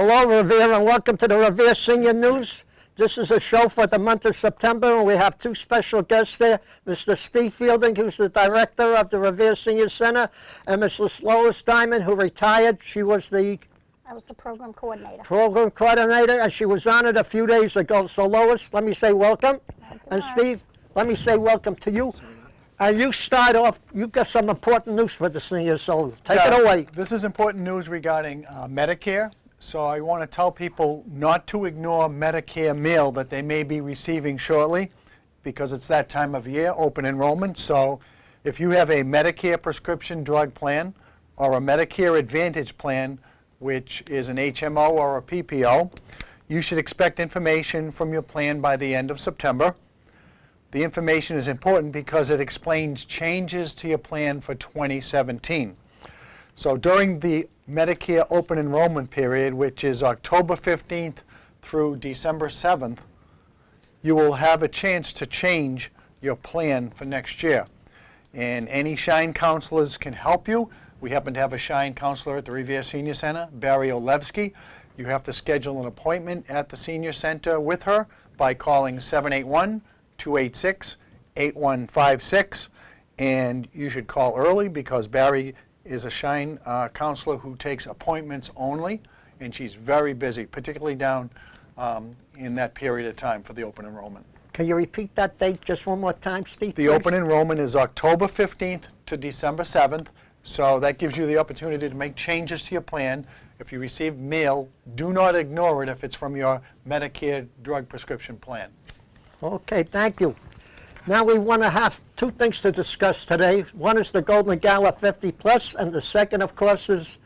Hello, Revere, and welcome to the Revere Senior News. This is a show for the month of September, and we have two special guests there, Mr. Steve Fielding, who's the director of the Revere Senior Center, and Mrs. Lois Diamond, who retired. I was the program coordinator. And she was honored a few days ago. So, Lois, let me say welcome. And Steve, let me say welcome to you. And you start off, you've got some important news for the seniors, so take it away. This is important news regarding Medicare. So I want to tell people not to ignore Medicare mail that they may be receiving shortly, because it's that time of year, open enrollment. So if you have a Medicare prescription drug plan or a Medicare Advantage plan, which is an HMO or a PPO, you should expect information from your plan by the end of September. The information is important because it explains changes to your plan for 2017. So during the Medicare open enrollment period, which is October 15th through December 7th, you will have a chance to change your plan for next year. And any Shine counselors can help you. We happen to have a Shine counselor at the Revere Senior Center, Barry Olevsky. You have to schedule an appointment at the Senior Center with her by calling 781-286-8156. And you should call early because Barry is a Shine counselor who takes appointments only, and she's very busy, particularly down in that period of time for the open enrollment. Can you repeat that date just one more time, Steve? The open enrollment is October 15th to December 7th, so that gives you the opportunity to make changes to your plan. If you receive mail, do not ignore it if it's from your Medicare drug prescription plan. Okay, thank you. Now we want to have two things to discuss today. One is the Golden Gala 50 Plus, and the second, of course, is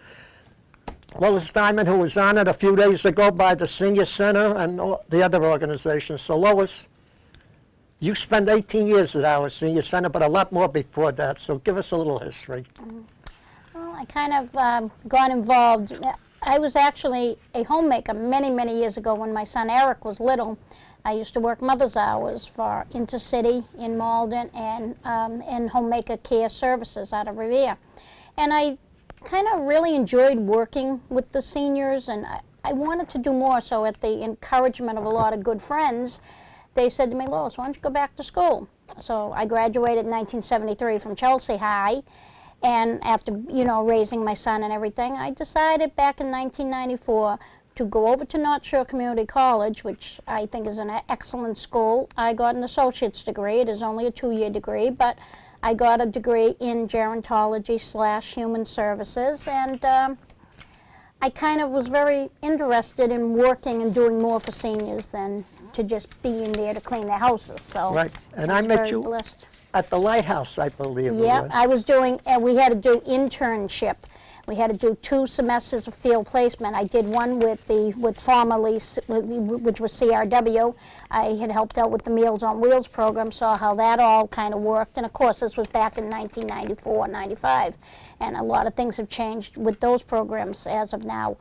Lois Diamond, who was honored a few days ago by the Senior Center and the other organizations. So, Lois, you spent 18 years at our Senior Center, but a lot more before that. So give us a little history. Well, I kind of got involved. I was actually a homemaker many, many years ago when my son Eric was little. I used to work mother's hours for Intercity in Malden and homemaker care services out of Revere. And I kind of really enjoyed working with the seniors, and I wanted to do more. So at the encouragement of a lot of good friends, they said to me, Lois, why don't you go back to school? So I graduated in 1973 from Chelsea High, and after, raising my son and everything, I decided back in 1994 to go over to North Shore Community College, which I think is an excellent school. I got an associate's degree. It is only a 2-year degree, but I got a degree in gerontology/human services, and I kind of was very interested in working and doing more for seniors than to just being there to clean their houses. So right, and I met you at the Lighthouse, I believe. Yeah, I was doing, and we had to do internship. We had to do 2 semesters of field placement. I did one with formerly, which was CRW. I had helped out with the Meals on Wheels program, saw how that all kind of worked. And of course, this was back in 1994, 95. And a lot of things have changed with those programs as of now.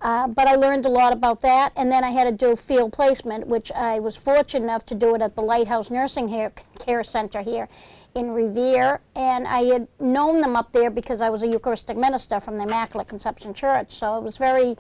But I learned a lot about that. And then I had to do field placement, which I was fortunate enough to do it at the Lighthouse Nursing Care Center here in Revere, and I had known them up there because I was a Eucharistic minister from the Immaculate Conception Church. So it was I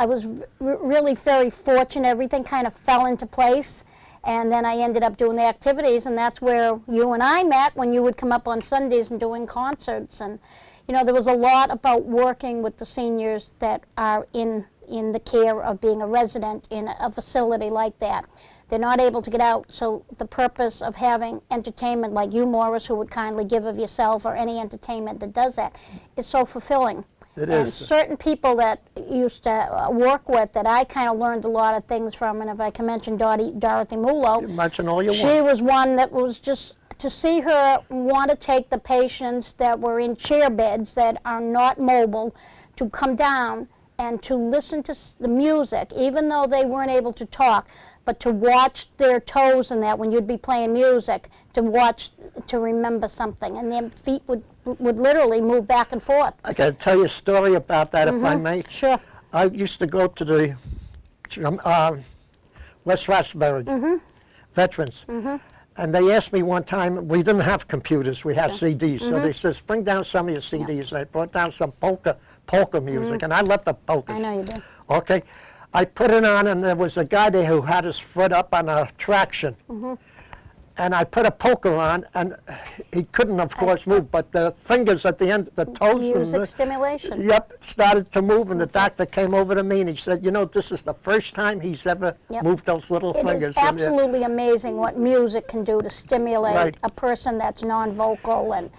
was really very fortunate. Everything kind of fell into place, and then I ended up doing the activities, and that's where you and I met when you would come up on Sundays and doing concerts. And there was a lot about working with the seniors that are in the care of being a resident in a facility like that. They're not able to get out, so the purpose of having entertainment like you, Morris, who would kindly give of yourself, or any entertainment that does that, is so fulfilling. It and is. Certain people that used to work with that I kind of learned a lot of things from, and if I can mention Dorothy Mulo, mention all you want. She was one that was just, to see her want to take the patients that were in chair beds that are not mobile to come down and to listen to the music, even though they weren't able to talk, but to watch their toes and that when you'd be playing music, to remember something, and their feet would literally move back and forth. I got to tell you a story about that, if I may. Sure. I used to go to the West Roxbury Veterans, and they asked me one time, we didn't have computers, we had CDs, so they says, bring down some of your CDs, and I brought down some polka music, and I love the polkas. I know you do. Okay, I put it on, and there was a guy there who had his foot up on a traction. And I put a poker on, and he couldn't, of course, move, but the fingers at the end, the toes, and Music the, stimulation. yep, started to move, and the doctor came over to me, and he said, you know, this is the first time he's ever Yep. moved those little It fingers. is absolutely amazing what music can do to stimulate Right. a person that's non-vocal and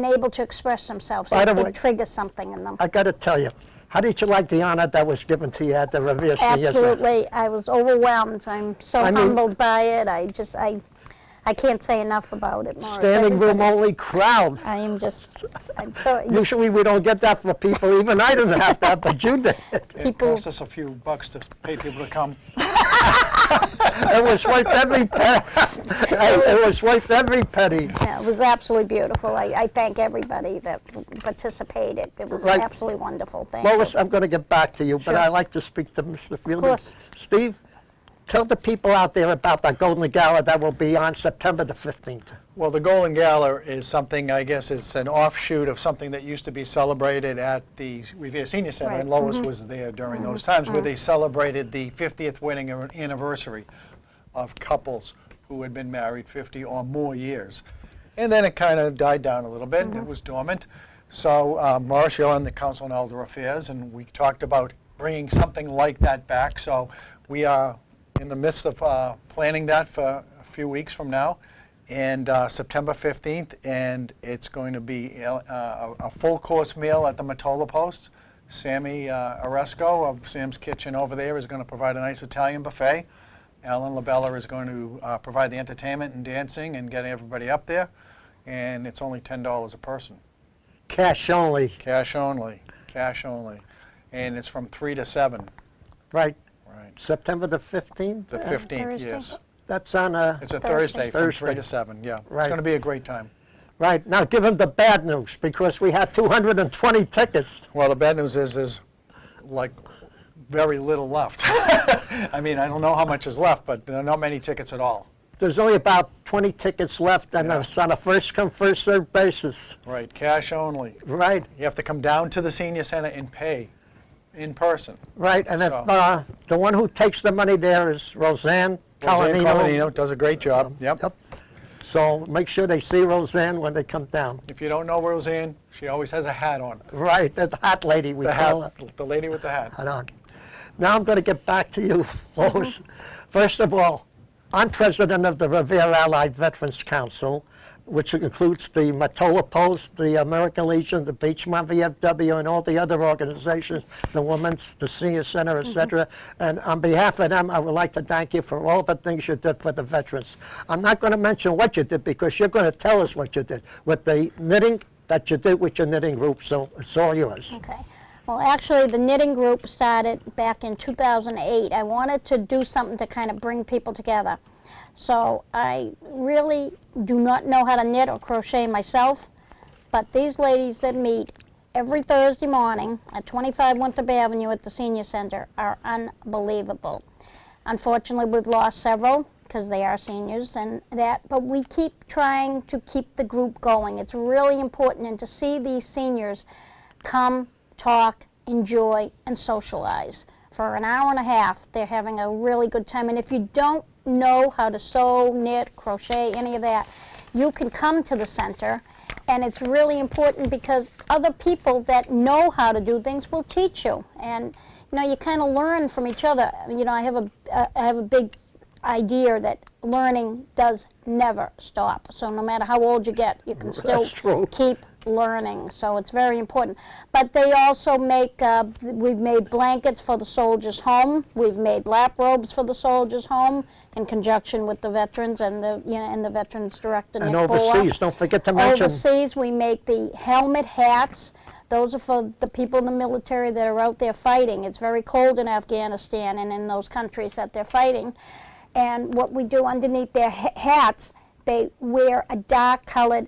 able to express themselves. By the It way- triggers something in them. I got to tell you, how did you like the honor that was given to you at the Revere Senior Center? Absolutely. I was overwhelmed. I'm so I mean- humbled by it. I can't say enough about it, Morris. Standing room Everybody- only crowd. I am just, I'm telling you, Usually we don't get that for people. Even I didn't have that, but you did. It People- cost us a few bucks to pay people to come. It was worth every penny. It was worth every penny. yeah, it was absolutely beautiful. I thank everybody that participated. It was Right. absolutely wonderful. Thank Lois, you. I'm going to get back to you, but Sure. I'd like to speak to Mr. Fielding. course. Steve, tell the people out there about the Golden Gala that will be on September the 15th. Well, the Golden Gala is something, I guess, it's an offshoot of something that used to be celebrated at the Revere Senior Center, and Right. Lois was there during those times, where they celebrated the 50th wedding anniversary of couples who had been married 50 or more years. And then it kind of died down a little bit, and it was dormant. So Morris, you're on the Council on Elder Affairs, and we talked about bringing something like that back. So we are in the midst of planning that for a few weeks from now, and September 15th, and it's going to be a full course meal at the Matola Post. Sammy Oresco of Sam's Kitchen over there is going to provide a nice Italian buffet. Alan LaBella is going to provide the entertainment and dancing and getting everybody up there, and it's only $10 a person. Cash only, Cash only, cash only, and it's from 3 to 7. right? Right. September the 15th? The 15th, Thursday? yes. That's on a, It's a Thursday. Thursday from 3 Thursday. to 7, yeah. It's Right. going to be a great time. right. Now give them the bad news, because we had 220 tickets. Well, the bad news is there's like very little left. I mean, I don't know how much is left, but there are not many tickets at all. There's only about 20 tickets left, and Yeah. it's on a first-come, first-served basis. Right, cash only. Right, You have to come down to the senior center and pay in person. right. And if So- the one who takes the money there is Roseanne Roseanne Colanino. Colanino does a great job. Yep. Yep. So make sure they see Roseanne when they come down. If you don't know Roseanne, she always has a hat on. Right, the hot lady we The call her. hat, the lady with the hat. Hat on. Now I'm going to get back to you, Lois. First of all, I'm president of the Revere Allied Veterans Council, which includes the Matola Post, the American Legion, the Beachmont VFW, and all the other organizations, the Women's, the Senior Center, etc. And on behalf of them, I would like to thank you for all the things you did for the veterans. I'm not going to mention what you did, because you're going to tell us what you did with the knitting that you did with your knitting group, so it's all yours. Okay. Well, actually, the knitting group started back in 2008. I wanted to do something to kind of bring people together. So I really do not know how to knit or crochet myself, but these ladies that meet every Thursday morning at 25 Winthrop Avenue at the Senior Center are unbelievable. Unfortunately, we've lost several because they are seniors and that, but we keep trying to keep the group going. It's really important, and to see these seniors come, talk, enjoy, and socialize. For an hour and a half, they're having a really good time. And if you don't know how to sew, knit, crochet, any of that, you can come to the center. And it's really important because other people that know how to do things will teach you. And you know, you kind of learn from each other. You know, I have a big idea that learning does never stop. So no matter how old you get, you can still That's true. keep learning. So it's very important. But they also make, we've made blankets for the soldiers' home. We've made lap robes for the soldiers' home in conjunction with the veterans and the, you know, and the veterans director. And Nick Boer. overseas, don't forget to mention. Overseas, we make the helmet hats. Those are for the people in the military that are out there fighting. It's very cold in Afghanistan and in those countries that they're fighting. And what we do underneath their hats, they wear a dark-colored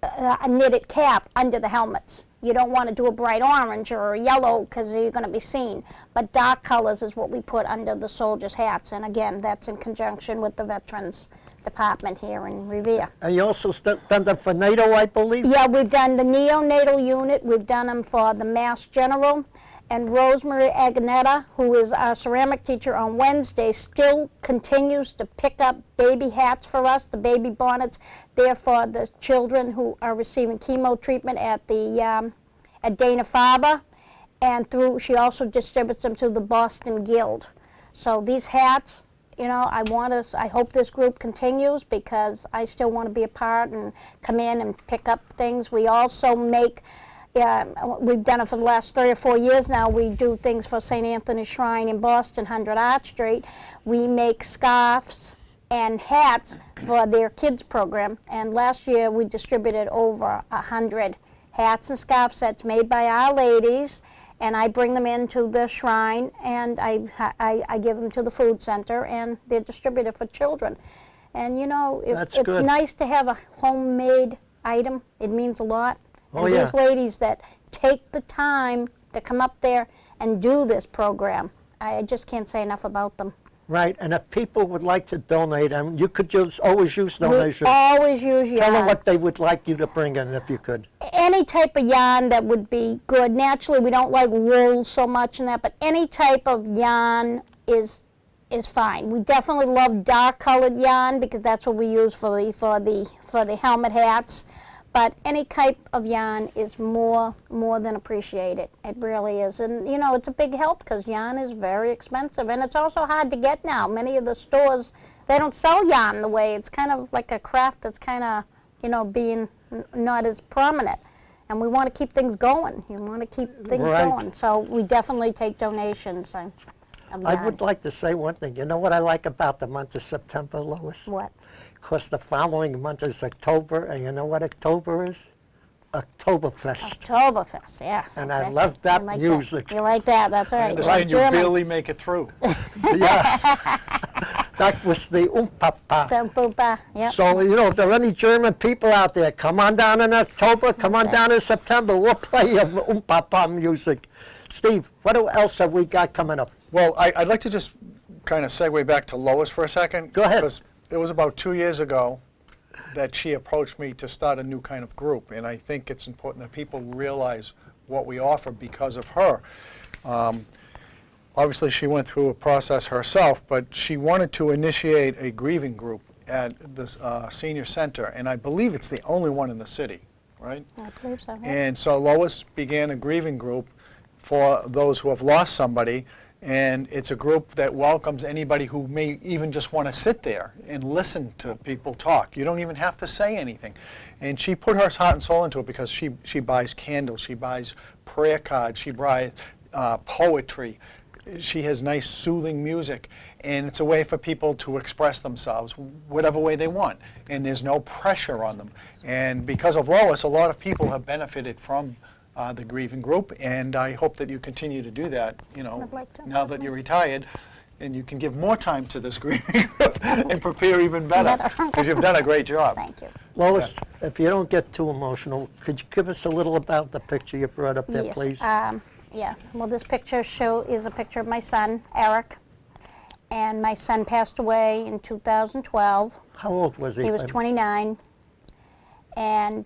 a knitted cap under the helmets. You don't want to do a bright orange or a yellow because you're going to be seen. But dark colors is what we put under the soldiers' hats. And again, that's in conjunction with the Veterans Department here in Revere. And you also done them for NATO, I believe? Yeah, we've done the neonatal unit. We've done them for the Mass General. And Rosemary Aganetta, who is our ceramic teacher on Wednesday, still continues to pick up baby hats for us, the baby bonnets. They're for the children who are receiving chemo treatment at the at Dana-Farber, and she also distributes them to the Boston Guild. So these hats, you know, I hope this group continues, because I still want to be a part and come in and pick up things. We also make, we've done it for the last 3 or 4 years now. We do things for St. Anthony's Shrine in Boston, 100 Arch Street. We make scarves and hats for their kids program. And last year we distributed over 100 hats and scarf sets made by our ladies. And I bring them into the shrine, and I give them to the food center, and they're distributed for children. And you know, it's good. nice to have a homemade item. It means a lot. Oh, and yeah. these ladies that take the time to come up there and do this program, I just can't say enough about them. Right, and if people would like to donate, you could always use We donations. always use yarn. Tell them what they would like you to bring in, if you could. Any type of yarn that would be good. Naturally, we don't like wool so much in that, but any type of yarn is fine. We definitely love dark colored yarn, because that's what we use for the helmet hats. But any type of yarn is more than appreciated. It really is. And you know, it's a big help, because yarn is very expensive, and it's also hard to get now. Many of the stores, they don't sell yarn the way. It's kind of like a craft that's kind of, you know, being not as prominent. And we want to keep things going. You want to keep things Right. going. So we definitely take donations of I yarn. would like to say one thing. You know what I like about the month of September, Lois? What? Because the following month is October, and you know what October is? Oktoberfest. Oktoberfest, yeah. And I okay. love that You like music. You like that, that's I right. understand you German. barely make it through. Yeah. That was the Umpapa. The booba, yep. So, you know, if there are any German people out there, come on down in October, come on down in September. We'll play your Umpapa music. Steve, what else have we got coming up? Well, I'd like to just kind of segue back to Lois for a second. Go ahead. Because it was about 2 years ago that she approached me to start a new kind of group, and I think it's important that people realize what we offer because of her. Obviously, she went through a process herself, but she wanted to initiate a grieving group at this senior center, and I believe it's the only one in the city, right? I believe so, yeah. And so Lois began a grieving group for those who have lost somebody, and it's a group that welcomes anybody who may even just want to sit there and listen to people talk. You don't even have to say anything. And she put her heart and soul into it, because she buys candles, she buys prayer cards, she buys poetry. She has nice soothing music, and it's a way for people to express themselves whatever way they want, and there's no pressure on them. And because of Lois, a lot of people have benefited from the grieving group, and I hope that you continue to do that, you know, I'd like to. now that you're retired, and you can give more time to this grieving group and prepare even better, because you've done a great job. Thank you. Lois, if you don't get too emotional, could you give us a little about the picture you brought up there, Yes, please? yeah, well, this picture is a picture of my son, Eric, and my son passed away in 2012. How old was he? He was 29, and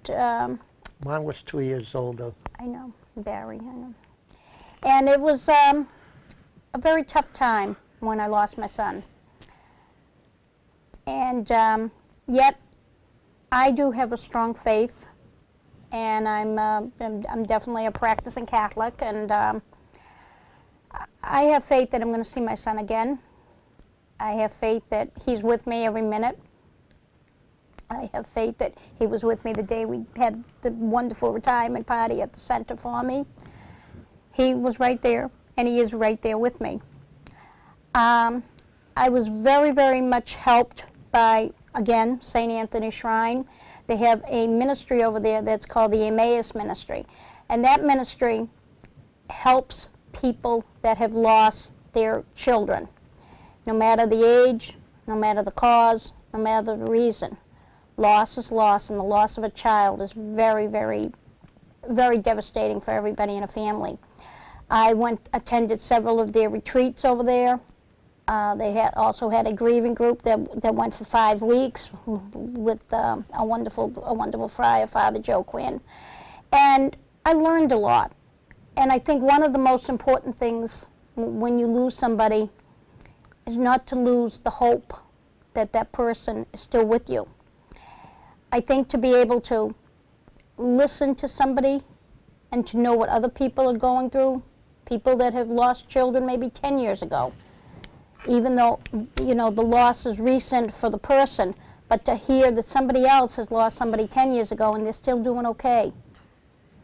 Mine was 2 years older. I know, Barry, I know. And it was a very tough time when I lost my son. And yet, I do have a strong faith, and I'm definitely a practicing Catholic, and I have faith that I'm going to see my son again. I have faith that he's with me every minute. I have faith that he was with me the day we had the wonderful retirement party at the center for me. He was right there, and he is right there with me. I was very, very much helped by, again, St. Anthony's Shrine. They have a ministry over there that's called the Emmaus Ministry, and that ministry helps people that have lost their children, no matter the age, no matter the cause, no matter the reason. Loss is loss, and the loss of a child is very, very, very devastating for everybody in a family. I attended several of their retreats over there. They also had a grieving group that went for 5 weeks with a wonderful friar, Father Joe Quinn. And I learned a lot. And I think one of the most important things when you lose somebody is not to lose the hope that that person is still with you. I think to be able to listen to somebody and to know what other people are going through, people that have lost children maybe 10 years ago, even though, you know, the loss is recent for the person, but to hear that somebody else has lost somebody 10 years ago and they're still doing okay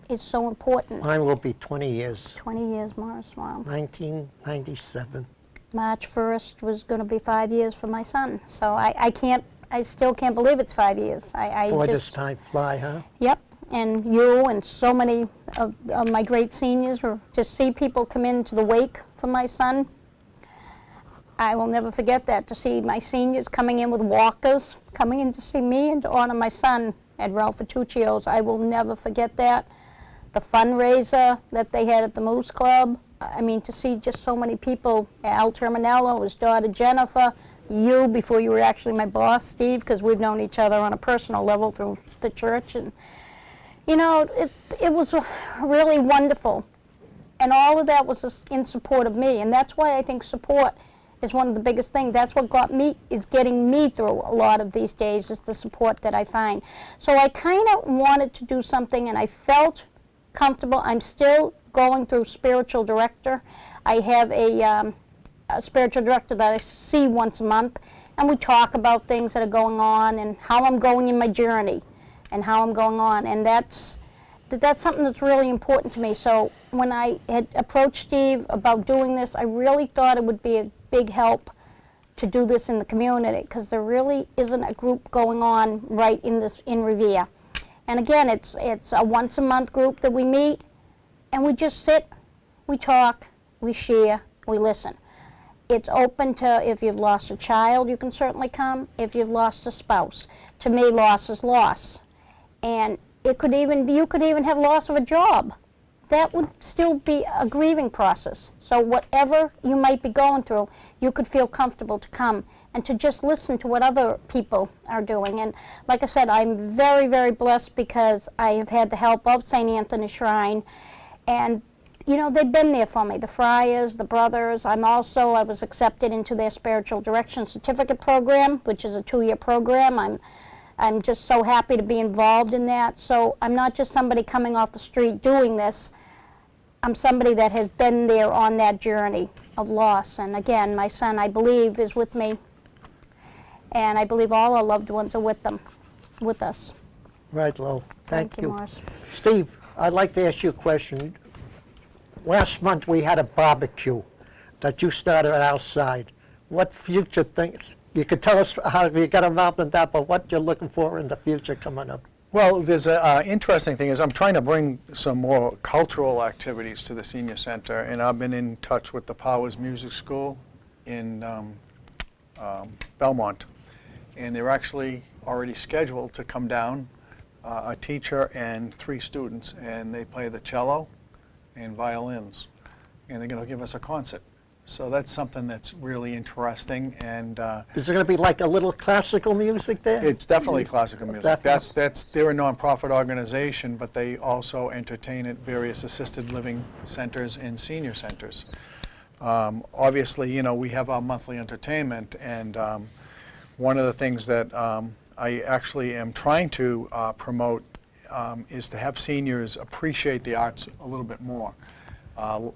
is so important. Mine will be 20 years. 20 years, Morris, wow. 1997. March 1st was going to be 5 years for my son. So I still can't believe it's 5 years. Boy, does time fly, huh? Yep, and you and so many of my great seniors, were to see people come into the wake for my son. I will never forget that, to see my seniors coming in with walkers, coming in to see me and to honor my son at Ralph Fatuccio's. I will never forget that. The fundraiser that they had at the Moose Club. I mean, to see just so many people, Al Terminello, his daughter Jennifer, you before you were actually my boss, Steve, because we've known each other on a personal level through the church. And, you know, it was really wonderful. And all of that was just in support of me. And that's why I think support is one of the biggest things. That's what is getting me through a lot of these days, is the support that I find. So I kind of wanted to do something, and I felt comfortable. I'm still going through spiritual director. I have a spiritual director that I see once a month, and we talk about things that are going on and how I'm going in my journey and how I'm going on. And that's something that's really important to me. So when I had approached Steve about doing this, I really thought it would be a big help to do this in the community, because there really isn't a group going on right in Revere. And again, it's a once a month group that we meet, and we just sit, we talk, we share, we listen. It's open to, if you've lost a child, you can certainly come. If you've lost a spouse, to me, loss is loss. And you could even have loss of a job. That would still be a grieving process. So whatever you might be going through, you could feel comfortable to come and to just listen to what other people are doing. And like I said, I'm very, very blessed, because I have had the help of St. Anthony Shrine. And, you know, they've been there for me, the Friars, the Brothers. I was accepted into their Spiritual Direction Certificate program, which is a 2-year program. I'm just so happy to be involved in that. So I'm not just somebody coming off the street doing this. I'm somebody that has been there on that journey of loss. And again, my son, I believe, is with me. And I believe all our loved ones are with us. Right, Lo. Thank you. Morris. Steve, I'd like to ask you a question. Last month we had a barbecue that you started outside. What future things? You could tell us how you got involved in that, but what you're looking for in the future coming up. Well, there's an interesting thing is I'm trying to bring some more cultural activities to the senior center, and I've been in touch with the Powers Music School in Belmont, and they're actually already scheduled to come down, a teacher and 3 students, and they play the cello and violins, and they're going to give us a concert. So that's something that's really interesting. And is there going to be like a little classical music there? it's definitely classical music. Definitely. They're a nonprofit organization, but they also entertain at various assisted living centers and senior centers. Obviously, you know, we have our monthly entertainment, and one of the things that I actually am trying to promote is to have seniors appreciate the arts a little bit more.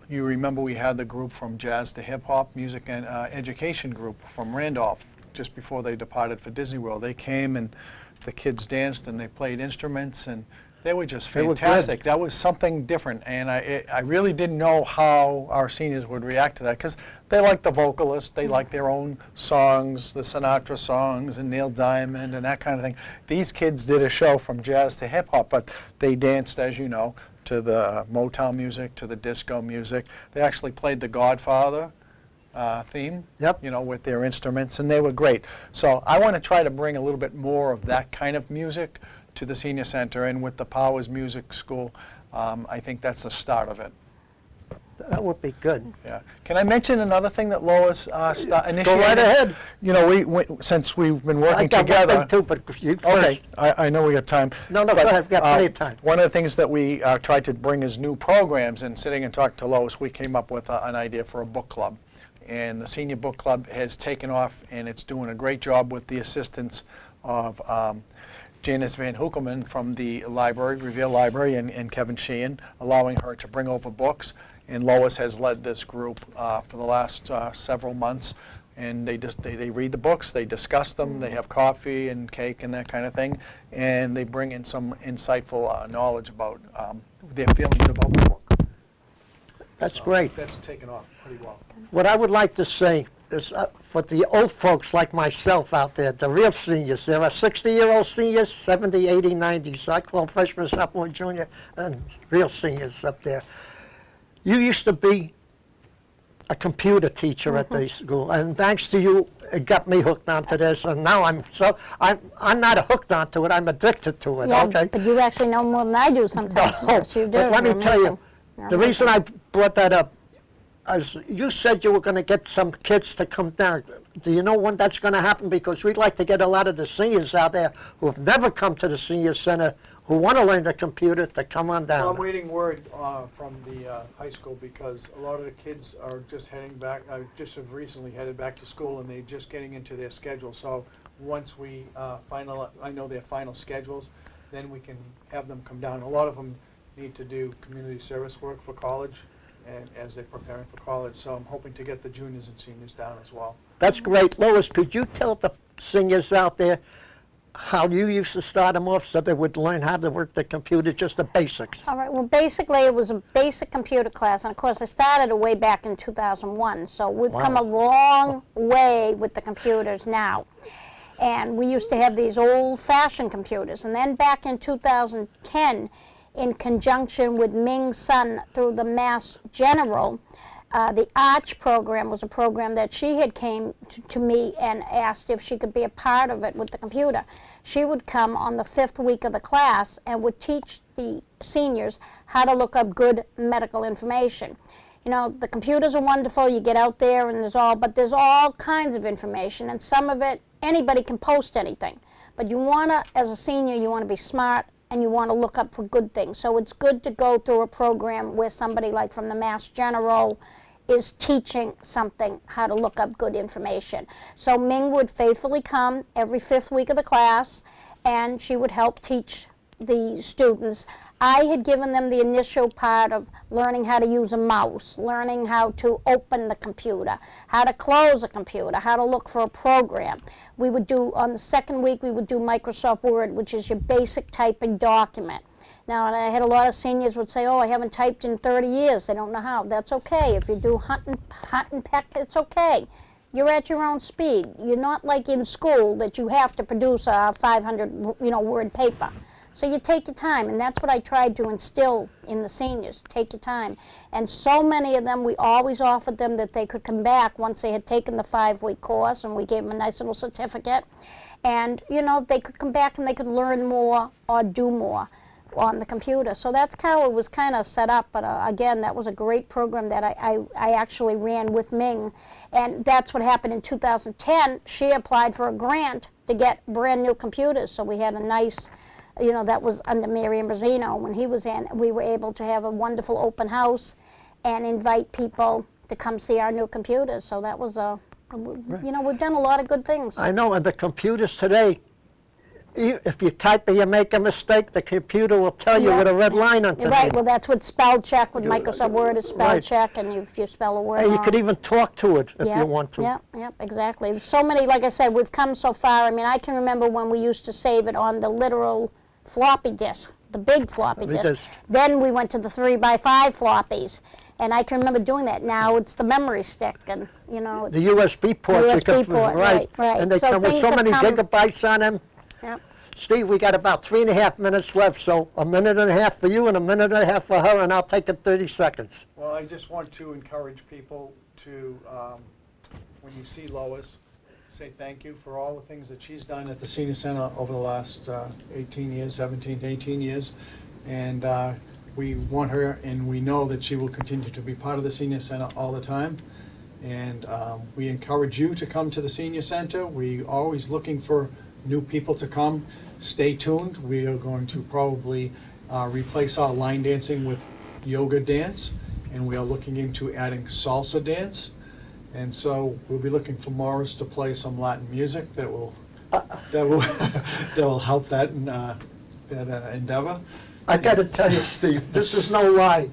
You remember we had the group from Jazz to Hip Hop Music and Education group from Randolph just before they departed for Disney World. They came and the kids danced and they played instruments, and they were just fantastic. That was something different, and I really didn't know how our seniors would react to that, because they like the vocalists, they like their own songs, the Sinatra songs and Neil Diamond and that kind of thing. These kids did a show from jazz to hip hop, but they danced, as you know, to the Motown music, to the disco music. They actually played the Godfather theme, Yep. you know, with their instruments, and they were great. So I want to try to bring a little bit more of that kind of music to the senior center, and with the Powers Music School, I think that's the start of it. That would be good. Yeah. Can I mention another thing that Lois initiated? Go right ahead. You know, since we've been I working got one together. thing too, but you Okay, first. I know we got time. No, go ahead, we've got plenty of time. One of the things that we tried to bring as new programs, and sitting and talking to Lois, we came up with an idea for a book club. And the senior book club has taken off, and it's doing a great job with the assistance of Janice Van Hoekelman from the library, Revere Library, and Kevin Sheehan, allowing her to bring over books. And Lois has led this group for the last several months. And they read the books, they discuss them, they have coffee and cake and that kind of thing, and they bring in some insightful knowledge about their feelings about the book. That's great. That's taken off pretty well. What I would like to say is for the old folks like myself out there, the real seniors, there are 60-year-old seniors, 70, 80, 90, so I call them freshman, sophomore, junior, and real seniors up there. You used to be a computer teacher at the school, and thanks to you, it got me hooked onto this, and now I'm not hooked onto it, I'm addicted to it, Yeah, okay? but you actually know more than I do sometimes. No, Yes, you do. but let me You're tell you, amazing. You're the reason amazing. I brought that up is you said you were going to get some kids to come down. Do you know when that's going to happen? Because we'd like to get a lot of the seniors out there who have never come to the senior center, who want to learn the computer, to come on Well, I'm down. waiting word from the high school because a lot of the kids are just heading back, just have recently headed back to school, and they're just getting into their schedule. So once we I know their final schedules, then we can have them come down. A lot of them need to do community service work for college, and as they're preparing for college. So I'm hoping to get the juniors and seniors down as well. That's great. Lois, could you tell the seniors out there how you used to start them off so they would learn how to work the computer, just the basics? All right, well, basically, it was a basic computer class, and of course, I started it way back in 2001, so we've come a long way with the computers now. And we used to have these old-fashioned computers, and then back in 2010, in conjunction with Ming's son through the Mass General, the Arch program was a program that she had came to me and asked if she could be a part of it with the computer. She would come on the 5th week of the class and would teach the seniors how to look up good medical information. You know, the computers are wonderful, you get out there and but there's all kinds of information, and some of it, anybody can post anything. But you want to, as a senior, you want to be smart, and you want to look up for good things. So it's good to go through a program where somebody like from the Mass General is teaching something, how to look up good information. So Ming would faithfully come every 5th week of the class, and she would help teach the students. I had given them the initial part of learning how to use a mouse, learning how to open the computer, how to close a computer, how to look for a program. We would do, on the 2nd week, we would do Microsoft Word, which is your basic typing document. Now, and I had a lot of seniors would say, oh, I haven't typed in 30 years. They don't know how. That's okay. If you do hunt and peck, it's okay. You're at your own speed. You're not like in school that you have to produce a 500 word paper. So you take your time, and that's what I tried to instill in the seniors, take your time. And so many of them, we always offered them that they could come back once they had taken the 5-week course, and we gave them a nice little certificate. And, you know, they could come back and they could learn more or do more on the computer. So that's how it was kind of set up. But again, that was a great program that I actually ran with Ming. And that's what happened in 2010. She applied for a grant to get brand new computers. So we had a nice, you know, that was under Mary Ambrosino when he was in. We were able to have a wonderful open house and invite people to come see our new computers. So that was you know, we've done a lot of good things. I know, and the computers today, if you type and you make a mistake, the computer will tell you with a red line underneath. Right, well, that's what spell check with Microsoft Word is spell Right. check, and if you spell a word And you wrong. could even talk to it if Yeah, you want to. Yeah, exactly. There's so many, like I said, we've come so far. I mean, I can remember when we used to save it on the literal floppy disk, the big floppy Big disk. disk. Then we went to the 3x5 floppies, and I can remember doing that. Now it's the memory stick, and, you know. The USB port. you USB could, port, right. And they So come with things so have many come- gigabytes on them. Yep. Steve, we got about 3.5 minutes left, so a minute and a half for you and a minute and a half for her, and I'll take it 30 seconds. Well, I just want to encourage people to, when you see Lois, say thank you for all the things that she's done at the Senior Center over the last 18 years, 17 to 18 years. And we want her, and we know that she will continue to be part of the senior center all the time. And we encourage you to come to the senior center. We always looking for new people to come. Stay tuned. We are going to probably replace our line dancing with yoga dance, and we are looking into adding salsa dance. And so we'll be looking for Morris to play some Latin music that will that will help that endeavor. I got to tell you, Steve, this is no lie.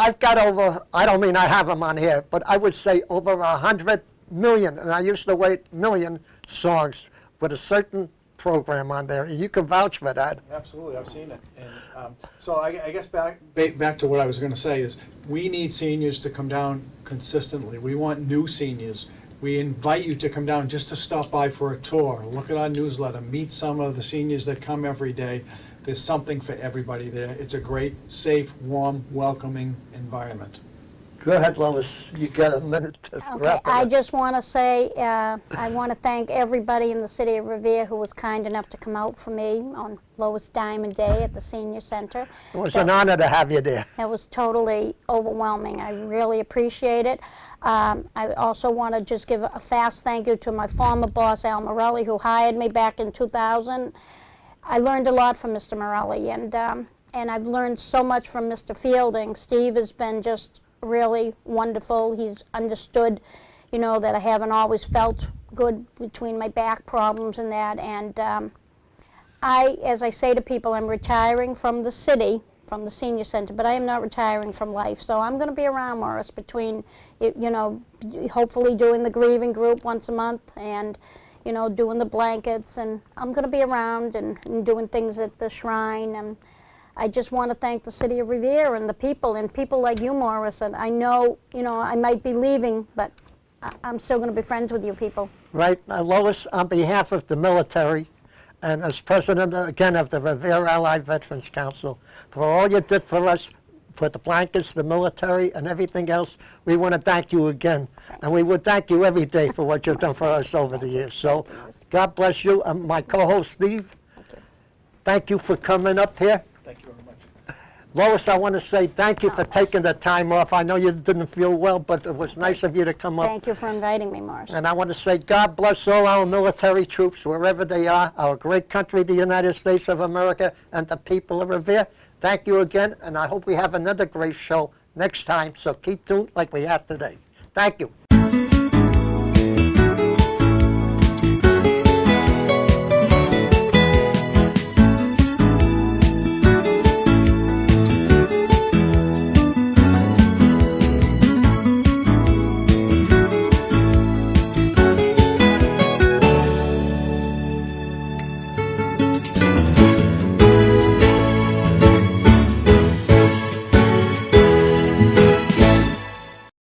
I've got over, I don't mean I have them on here, but I would say over 100 million, and I use the word million songs with a certain program on there. You can vouch for that. Absolutely, I've seen it. And so I guess back to what I was going to say is we need seniors to come down consistently. We want new seniors. We invite you to come down just to stop by for a tour, look at our newsletter, meet some of the seniors that come every day. There's something for everybody there. It's a great, safe, warm, welcoming environment. Go ahead, Lois. You got a minute to Okay, wrap it I up. just want to say, I want to thank everybody in the city of Revere who was kind enough to come out for me on Lois Diamond Day at the Senior Center. It was an honor to have you there. That was totally overwhelming. I really appreciate it. I also want to just give a fast thank you to my former boss, Al Morelli, who hired me back in 2000. I learned a lot from Mr. Morelli, and I've learned so much from Mr. Fielding. Steve has been just really wonderful. He's understood, you know, that I haven't always felt good between my back problems and that. And as I say to people, I'm retiring from the city, from the senior center, but I am not retiring from life. So I'm going to be around, Morris, between, you know, hopefully doing the grieving group once a month and, you know, doing the blankets. And I'm going to be around and doing things at the shrine. And I just want to thank the city of Revere and people like you, Morris. And I know, you know, I might be leaving, but I'm still going to be friends with you people. Right. Lois, on behalf of the military and as president, again, of the Revere Allied Veterans Council, for all you did for us, for the blankets, the military, and everything else, we want to thank you again. And we would thank you every day for what you've done for us over the years. So God bless you. And my co-host, Steve, thank you for coming up here. Thank you very much. Lois, I want to say thank you for taking the time off. I know you didn't feel well, but it was nice of you to come up. Thank you for inviting me, Morris. And I want to say God bless all our military troops, wherever they are, our great country, the United States of America, and the people of Revere. Thank you again, and I hope we have another great show next time, so keep tuned like we have today. Thank you.